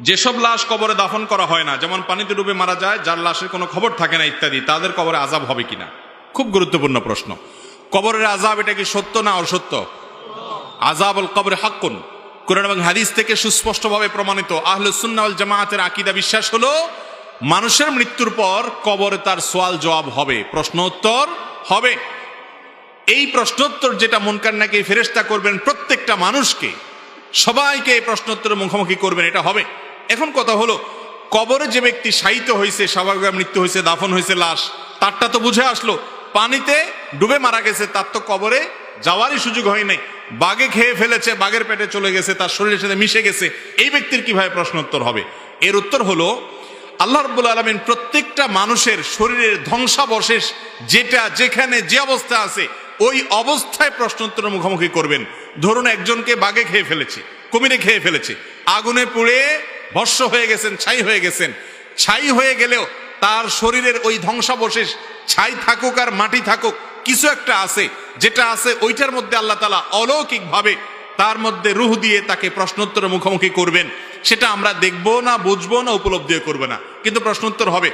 যেসব লাশ কবরে দাফন করা হয় না, যেমন পানিতে ডুবে মারা যায়, যার লাশের কোনো খবর থাকে না ইত্যাদি, তাদের কবরে আযাব হবে কিনা? খুব গুরুত্বপূর্ণ প্রশ্ন। কবরের আযাব এটা কি সত্য না অসত্য? আযাবুল কবর হাক্কুন, কুরআন এবং হাদিস থেকে সুস্পষ্টভাবে প্রমাণিত। আহলুস সুন্নাহ ওয়াল জামাআতের আকীদা বিশ্বাস হলো মানুষের মৃত্যুর পর কবরে তার সওয়াল জবাব হবে, প্রশ্ন উত্তর হবে। এই প্রশ্নোত্তর যেটা মুনকার নাকির ফেরেশতা করবেন প্রত্যেকটা মানুষকে, সবাইকে এই প্রশ্নোত্তরের মুখোমুখি করবেন, এটা হবে। এখন কথা হলো, কবরে যে ব্যক্তি শায়িত হয়েছে, স্বাভাবিকভাবে মৃত্যু হয়েছে, দাফন হয়েছে লাশ, তারটা তো বুঝে আসলো। পানিতে ডুবে মারা গেছে, তার তো কবরে যাওয়ারই সুযোগ হয় নাই, বাঘে খেয়ে ফেলেছে, বাঘের পেটে চলে গেছে, তার শরীরের সাথে মিশে গেছে, এই ব্যক্তির কিভাবে প্রশ্নোত্তর হবে? এর উত্তর হলো, আল্লাহ রাব্বুল আলামিন প্রত্যেকটা মানুষের শরীরের ধ্বংসাবশেষ যেটা যেখানে যে অবস্থা আছে ওই অবস্থায় প্রশ্নোত্তরের মুখোমুখি করবেন। ধরুন একজনকে বাঘে খেয়ে ফেলেছে, কুমিরে খেয়ে ফেলেছে, আগুনে পুড়ে ভস্ম হয়ে গেছেন, ছাই হয়ে গেছেন। ছাই হয়ে গেলেও তার শরীরের ওই ধ্বংসাবশেষ, ছাই থাকুক আর মাটি থাকুক, কিছু একটা আছে, যেটা আছে ওইটার মধ্যে আল্লাহ তাআলা অলৌকিকভাবে তার মধ্যে রূহ দিয়ে তাকে প্রশ্নোত্তরের মুখোমুখি করবেন। সেটা আমরা দেখবো না, বুঝবো না, উপলব্ধিও করবো না, কিন্তু প্রশ্নোত্তর হবে।